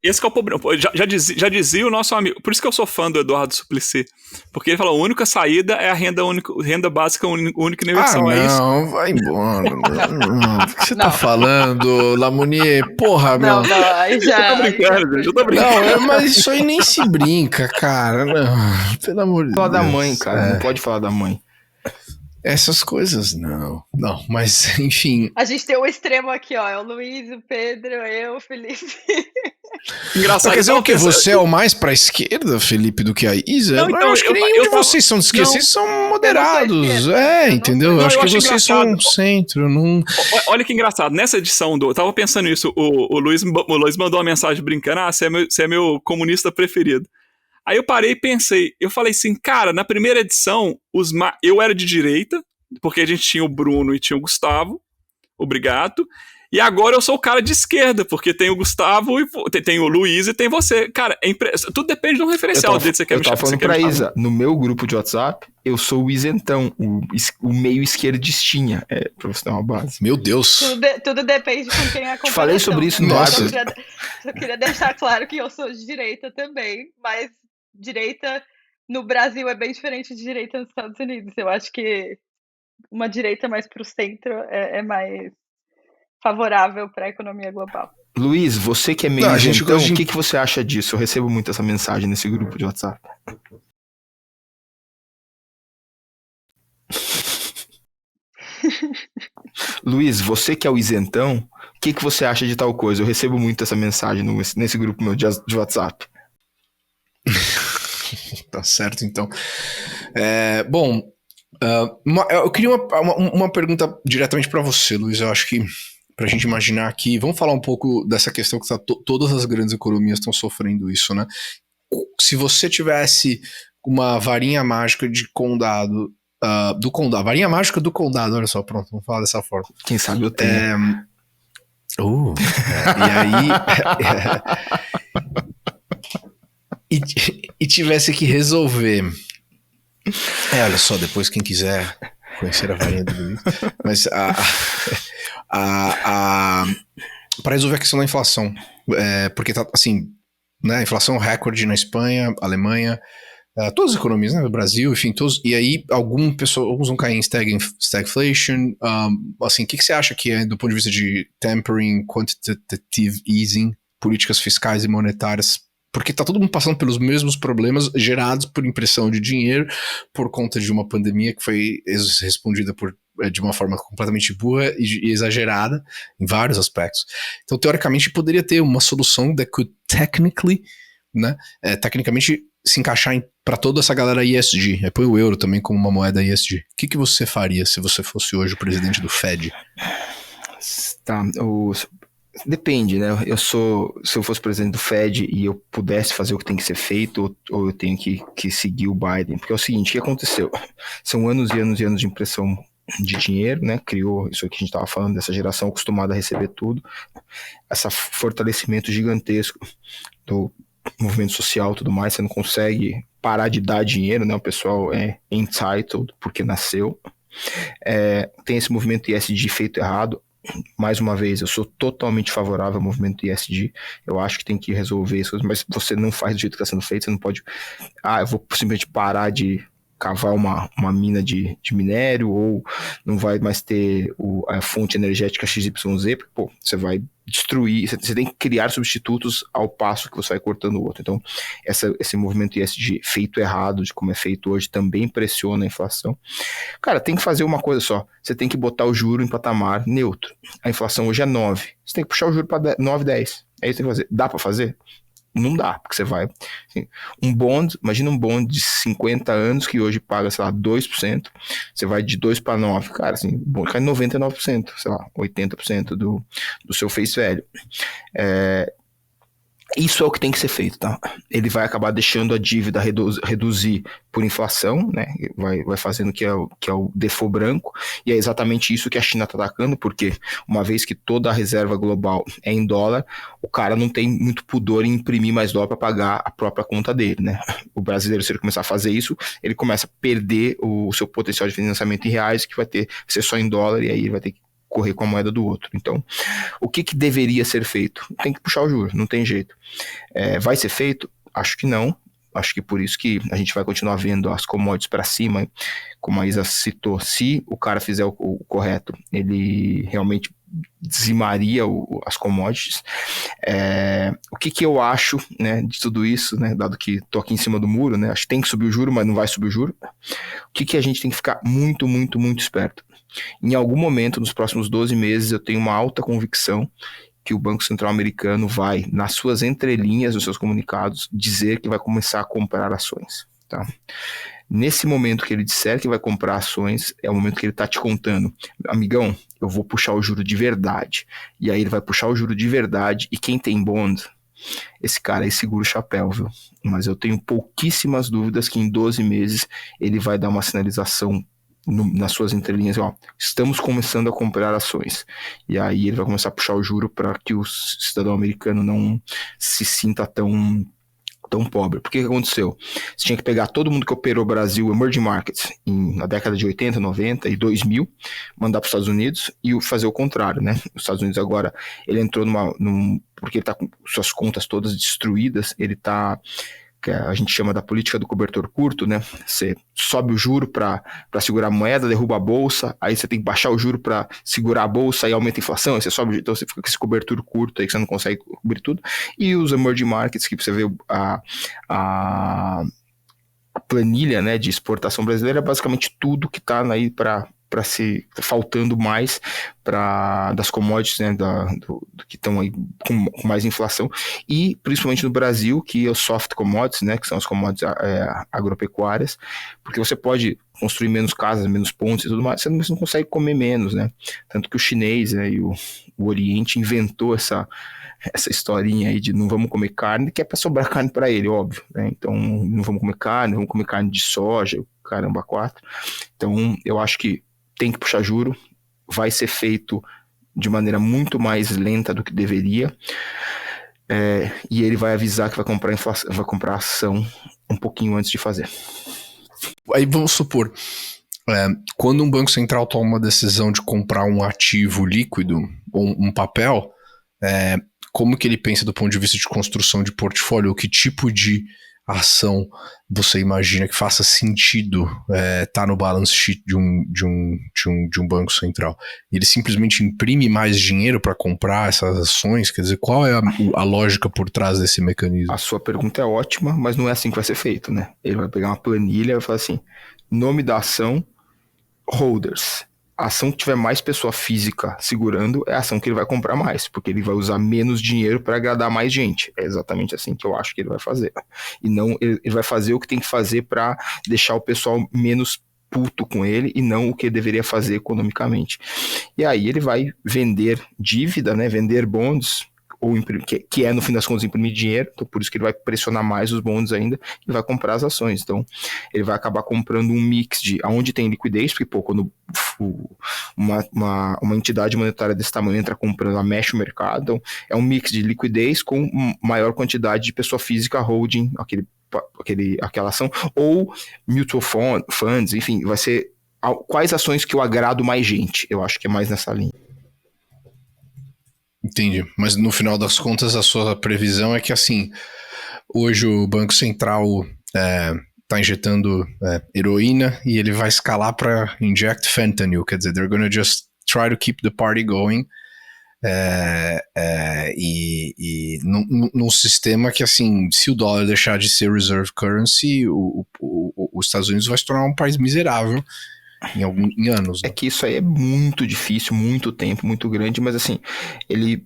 Esse que é o problema. Já dizia o nosso amigo. Por isso que eu sou fã do Eduardo Suplicy. Porque ele falou: a única saída é a renda básica única e universal. Não, vai embora. O que você tá falando, Lamounier? Porra, meu. Não, aí já. Eu tô brincando. Não, mas isso aí nem se brinca, cara. Não, pelo amor de Deus. Falar da mãe, cara. Não pode falar da mãe. Essas coisas, não, mas enfim. A gente tem um extremo aqui, ó, é o Luiz, o Pedro, eu, o Felipe. Engraçado. Quer dizer o que? Você é o mais pra esquerda, Felipe, do que a Isa? Não, então, eu acho que nenhum de vocês são de esquerda, vocês são moderados, entendeu? Eu acho que vocês são centro. Não... Olha que engraçado, nessa edição eu tava pensando isso, o Luiz mandou uma mensagem brincando, você é meu comunista preferido. Aí eu parei e pensei, eu falei assim, cara, na primeira edição, eu era de direita, porque a gente tinha o Bruno e tinha o Gustavo, obrigado, E agora eu sou o cara de esquerda, porque tem o Gustavo, tem o Luiz e tem você. Cara, tudo depende do referencial dele que você quer Eu tava falando pra Isa, no meu grupo de WhatsApp, eu sou o isentão, o meio esquerdistinha, pra você ter uma base. Meu Deus. Tudo depende com quem é a comparação. Te falei sobre isso no ar. Só queria deixar claro que eu sou de direita também, mas direita no Brasil é bem diferente de direita nos Estados Unidos. Eu acho que uma direita mais pro centro é mais favorável para a economia global. Luiz, você que é meio isentão, o que você acha disso? Eu recebo muito essa mensagem nesse grupo de WhatsApp. Luiz, você que é o isentão, o que você acha de tal coisa? Eu recebo muito essa mensagem nesse grupo meu de WhatsApp. Tá certo, então. Bom, eu queria uma pergunta diretamente para você, Luiz. Eu acho que pra gente imaginar aqui, vamos falar um pouco dessa questão que todas as grandes economias estão sofrendo isso, né? Se você tivesse uma varinha mágica de condado, do condado, varinha mágica do condado, olha só, pronto, vamos falar dessa forma. Quem sabe eu tenho. E aí... e tivesse que resolver... olha só, depois quem quiser conhecer a varinha do Luiz, mas para resolver a questão da inflação, porque tá assim, né, inflação recorde na Espanha, Alemanha, todas as economias, né, Brasil, enfim, todos, e aí alguns vão cair em stagflation, assim, o que você acha que é do ponto de vista de tempering, quantitative easing, políticas fiscais e monetárias, porque tá todo mundo passando pelos mesmos problemas gerados por impressão de dinheiro por conta de uma pandemia que foi respondida de uma forma completamente burra e exagerada em vários aspectos. Então, teoricamente, poderia ter uma solução that could technically, né, tecnicamente se encaixar para toda essa galera ESG. Põe o euro também como uma moeda ESG. O que você faria se você fosse hoje o presidente do Fed? Tá, depende, né? Se eu fosse presidente do Fed e eu pudesse fazer o que tem que ser feito, ou eu tenho que seguir o Biden. Porque é o seguinte, o que aconteceu? São anos e anos e anos de impressão de dinheiro, né? Criou isso que a gente estava falando, dessa geração acostumada a receber tudo. Esse fortalecimento gigantesco do movimento social e tudo mais, você não consegue parar de dar dinheiro, né? O pessoal é entitled porque nasceu. Tem esse movimento ESG feito errado. Mais uma vez, eu sou totalmente favorável ao movimento ESG. Eu acho que tem que resolver isso, mas você não faz do jeito que está sendo feito. Você não pode... eu vou simplesmente parar de cavar uma mina de minério, ou não vai mais ter a fonte energética XYZ, porque, você vai destruir, você tem que criar substitutos ao passo que você vai cortando o outro. Então, esse movimento ESG feito errado, de como é feito hoje, também pressiona a inflação. Cara, tem que fazer uma coisa só, você tem que botar o juro em patamar neutro. A inflação hoje é 9, você tem que puxar o juro para 9, 10. É isso que tem que fazer. Dá para fazer? Não dá, porque você vai... Assim, imagina um bond de 50 anos que hoje paga, sei lá, 2%, você vai de 2 para 9, cara, assim, o bond cai 99%, sei lá, 80% do seu face value. Isso é o que tem que ser feito, tá? Ele vai acabar deixando a dívida reduzir por inflação, né? Vai fazendo que é o default branco, e é exatamente isso que a China está atacando, porque uma vez que toda a reserva global é em dólar, o cara não tem muito pudor em imprimir mais dólar para pagar a própria conta dele, né? O brasileiro, se ele começar a fazer isso, ele começa a perder o seu potencial de financiamento em reais, que vai ser só em dólar, e aí ele vai ter que correr com a moeda do outro. Então, o que deveria ser feito? Tem que puxar o juros, não tem jeito. Vai ser feito? Acho que não. Acho que por isso que a gente vai continuar vendo as commodities para cima, como a Isa citou. Se o cara fizer o correto, ele realmente dizimaria as commodities. O que eu acho, né, de tudo isso, né, dado que estou aqui em cima do muro, né, acho que tem que subir o juro, mas não vai subir o juro. O que a gente tem que ficar muito, muito, muito esperto? Em algum momento, nos próximos 12 meses, eu tenho uma alta convicção que o Banco Central americano vai, nas suas entrelinhas, nos seus comunicados, dizer que vai começar a comprar ações. Tá? Nesse momento que ele disser que vai comprar ações, é o momento que ele está te contando, amigão, eu vou puxar o juro de verdade. E aí ele vai puxar o juro de verdade, e quem tem bond, esse cara aí segura o chapéu, viu? Mas eu tenho pouquíssimas dúvidas que em 12 meses ele vai dar uma sinalização nas suas entrelinhas, ó, estamos começando a comprar ações. E aí ele vai começar a puxar o juro para que o cidadão americano não se sinta tão pobre. Por que aconteceu? Você tinha que pegar todo mundo que operou Brasil Emerging Markets na década de 80, 90 e 2000, mandar para os Estados Unidos e fazer o contrário, né? Os Estados Unidos agora, ele entrou porque ele está com suas contas todas destruídas, ele está, que a gente chama da política do cobertor curto, né? Você sobe o juro para segurar a moeda, derruba a bolsa, aí você tem que baixar o juro para segurar a bolsa, aí aumenta a inflação, aí você sobe, então você fica com esse cobertor curto aí que você não consegue cobrir tudo. E os emerging markets, que você vê a planilha, né, de exportação brasileira, é basicamente tudo que está aí para faltando mais das commodities, né, do que estão aí com mais inflação, e principalmente no Brasil, que é os soft commodities, né, que são as commodities agropecuárias, porque você pode construir menos casas, menos pontes e tudo mais, você não consegue comer menos, né, tanto que o chinês, né, e o Oriente inventou essa historinha aí de não vamos comer carne, que é para sobrar carne para ele, óbvio, né? Então não vamos comer carne de soja, caramba, 4. Então eu acho que tem que puxar juro, vai ser feito de maneira muito mais lenta do que deveria, e ele vai avisar que vai comprar ação um pouquinho antes de fazer. Aí vamos supor, quando um banco central toma uma decisão de comprar um ativo líquido, ou um papel, como que ele pensa do ponto de vista de construção de portfólio? Que tipo de ação você imagina que faça sentido tá no balance sheet de um banco central? Ele simplesmente imprime mais dinheiro para comprar essas ações? Quer dizer, qual é a lógica por trás desse mecanismo? A sua pergunta é ótima, mas não é assim que vai ser feito, né? Ele vai pegar uma planilha e vai falar assim, nome da ação, holders. A ação que tiver mais pessoa física segurando é a ação que ele vai comprar mais, porque ele vai usar menos dinheiro para agradar mais gente. É exatamente assim que eu acho que ele vai fazer. E não, ele vai fazer o que tem que fazer para deixar o pessoal menos puto com ele e não o que ele deveria fazer economicamente. E aí ele vai vender dívida, né, vender bonds, que é no fim das contas imprimir dinheiro, então por isso que ele vai pressionar mais os bonds ainda e vai comprar as ações. Então ele vai acabar comprando um mix de aonde tem liquidez, porque quando uma entidade monetária desse tamanho entra comprando, ela mexe o mercado, então é um mix de liquidez com maior quantidade de pessoa física holding aquela ação, ou mutual funds, enfim, vai ser quais ações que eu agrado mais gente, eu acho que é mais nessa linha. Entendi, mas no final das contas a sua previsão é que assim, hoje o Banco Central tá injetando heroína e ele vai escalar para inject fentanyl, quer dizer, they're gonna just try to keep the party going, e num sistema que assim, se o dólar deixar de ser reserve currency, os Estados Unidos vai se tornar um país miserável em anos, né? É que isso aí é muito difícil, muito tempo, muito grande, mas assim, ele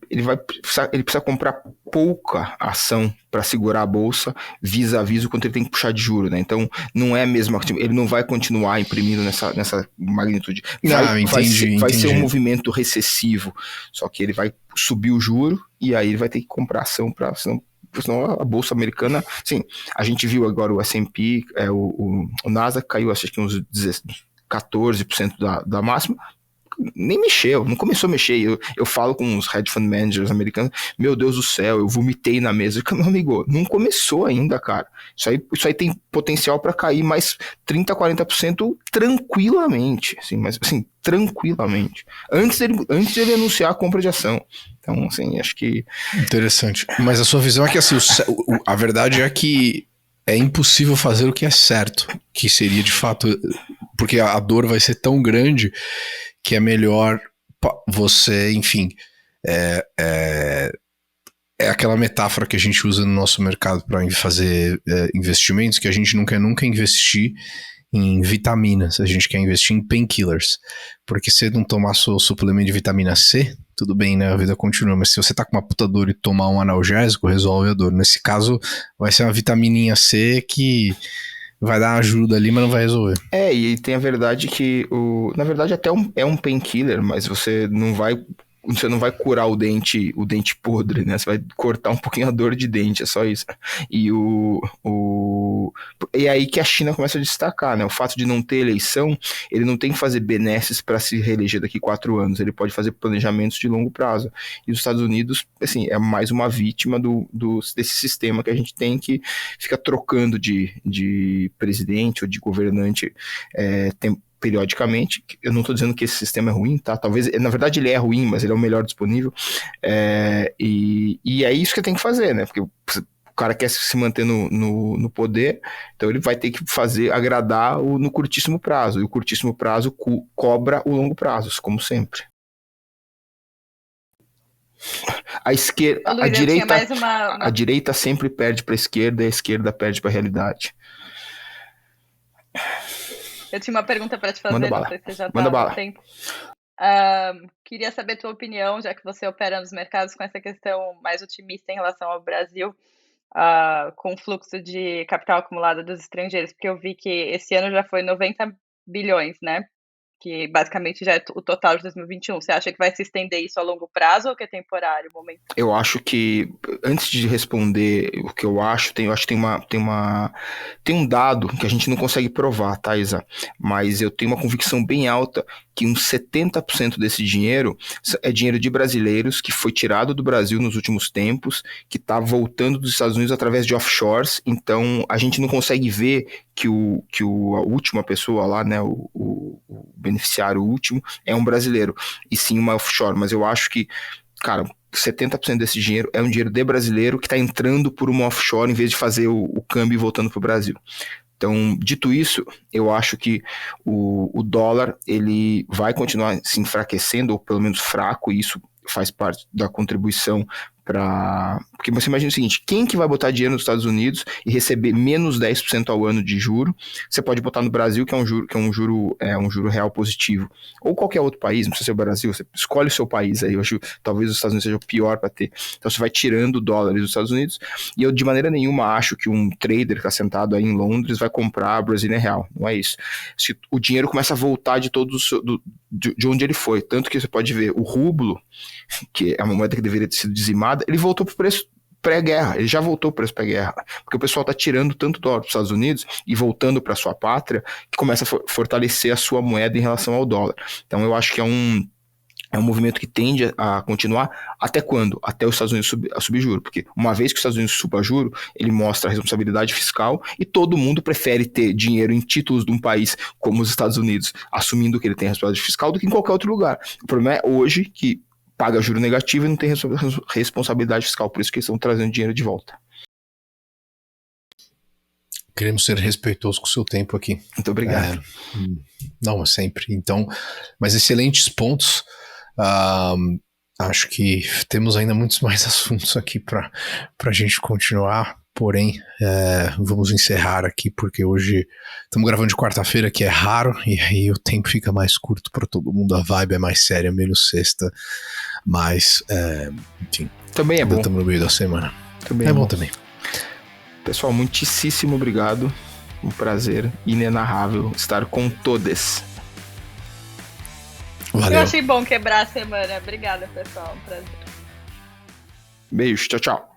precisa comprar pouca ação para segurar a bolsa vis-a-vis o quanto ele tem que puxar de juro, né? Então, não é mesmo, ele não vai continuar imprimindo nessa magnitude. Vai ser um movimento recessivo, só que ele vai subir o juro e aí ele vai ter que comprar ação para senão a bolsa americana, sim, a gente viu agora o S&P, o Nasdaq caiu, acho que uns 14% da máxima, nem mexeu, não começou a mexer. Eu falo com os hedge fund managers americanos, meu Deus do céu, eu vomitei na mesa. Meu amigo, não começou ainda, cara. Isso aí tem potencial para cair mais 30%, 40% tranquilamente, assim, mas assim, tranquilamente. Antes dele anunciar a compra de ação. Então, assim, acho que... Interessante. Mas a sua visão é que assim, a verdade é que é impossível fazer o que é certo, que seria de fato, porque a dor vai ser tão grande que é melhor você, enfim, é aquela metáfora que a gente usa no nosso mercado para fazer investimentos, que a gente não quer nunca investir em vitaminas, a gente quer investir em painkillers, porque se não tomar seu suplemento de vitamina C, tudo bem, né, a vida continua, mas se você tá com uma puta dor e tomar um analgésico, resolve a dor. Nesse caso, vai ser uma vitamininha C que vai dar uma ajuda ali, mas não vai resolver. E tem a verdade que, na verdade até é um painkiller, mas você não vai curar o dente podre, né? Você vai cortar um pouquinho a dor de dente, é só isso. E é aí que a China começa a destacar, né? O fato de não ter eleição, ele não tem que fazer benesses para se reeleger daqui 4 anos, ele pode fazer planejamentos de longo prazo. E os Estados Unidos, assim, é mais uma vítima desse sistema que a gente tem, que fica trocando de presidente ou de governante periodicamente. Eu não estou dizendo que esse sistema é ruim, tá? Talvez, na verdade ele é ruim, mas ele é o melhor disponível. E é isso que tem que fazer, né? Porque o cara quer se manter no poder, então ele vai ter que agradar no curtíssimo prazo. E o curtíssimo prazo cobra o longo prazo, como sempre. A esquerda, Luiz, a direita sempre perde para a esquerda e a esquerda perde para a realidade. Eu tinha uma pergunta para te fazer, Manda não bala. sei se você já Manda está bala. no tempo. Queria saber tua opinião, já que você opera nos mercados com essa questão mais otimista em relação ao Brasil, com o fluxo de capital acumulado dos estrangeiros, porque eu vi que esse ano já foi 90 bilhões, né? Que basicamente já é o total de 2021. Você acha que vai se estender isso a longo prazo ou que é temporário o momento? Eu acho que, antes de responder o que eu acho, tem um dado que a gente não consegue provar, tá, Isa? Mas eu tenho uma convicção bem alta que uns 70% desse dinheiro é dinheiro de brasileiros que foi tirado do Brasil nos últimos tempos, que está voltando dos Estados Unidos através de offshores. Então, a gente não consegue ver que a última pessoa lá, né, o beneficiário último, é um brasileiro, e sim uma offshore. Mas eu acho que, cara, 70% desse dinheiro é um dinheiro de brasileiro que está entrando por uma offshore em vez de fazer o câmbio e voltando para o Brasil. Então, dito isso, eu acho que o dólar ele vai continuar se enfraquecendo, ou pelo menos fraco, e isso faz parte da contribuição para... Porque você imagina o seguinte, quem que vai botar dinheiro nos Estados Unidos e receber menos 10% ao ano de juro? Você pode botar no Brasil, que é um juro real positivo. Ou qualquer outro país, não precisa ser o Brasil, você escolhe o seu país aí. Eu acho que talvez os Estados Unidos seja o pior para ter. Então você vai tirando dólares dos Estados Unidos, e eu de maneira nenhuma acho que um trader que está sentado aí em Londres vai comprar a Brazilian Real. Não é isso. O dinheiro começa a voltar de onde ele foi. Tanto que você pode ver o rublo, que é uma moeda que deveria ter sido dizimada, ele voltou para o preço pré-guerra, ele já voltou para o preço pré-guerra, porque o pessoal está tirando tanto dólar dos Estados Unidos e voltando para sua pátria, que começa a fortalecer a sua moeda em relação ao dólar. Então eu acho que é um movimento que tende a continuar até quando? Até os Estados Unidos subir juro, porque uma vez que os Estados Unidos suba juro, ele mostra a responsabilidade fiscal e todo mundo prefere ter dinheiro em títulos de um país como os Estados Unidos, assumindo que ele tem a responsabilidade fiscal, do que em qualquer outro lugar. O problema é hoje que paga juro negativo e não tem responsabilidade fiscal, por isso que eles estão trazendo dinheiro de volta. Queremos ser respeitosos com o seu tempo aqui. Muito obrigado. Não, sempre. Então, mas excelentes pontos. Acho que temos ainda muitos mais assuntos aqui para a gente continuar, porém vamos encerrar aqui, porque hoje estamos gravando de quarta-feira, que é raro, e aí o tempo fica mais curto para todo mundo, a vibe é mais séria, menos sexta, mas enfim, também é bom. Estamos no meio da semana. Também é bom também. Pessoal, muitíssimo obrigado, um prazer inenarrável estar com todos. Valeu. Eu achei bom quebrar a semana. Obrigada, pessoal. Um prazer. Beijo, tchau, tchau.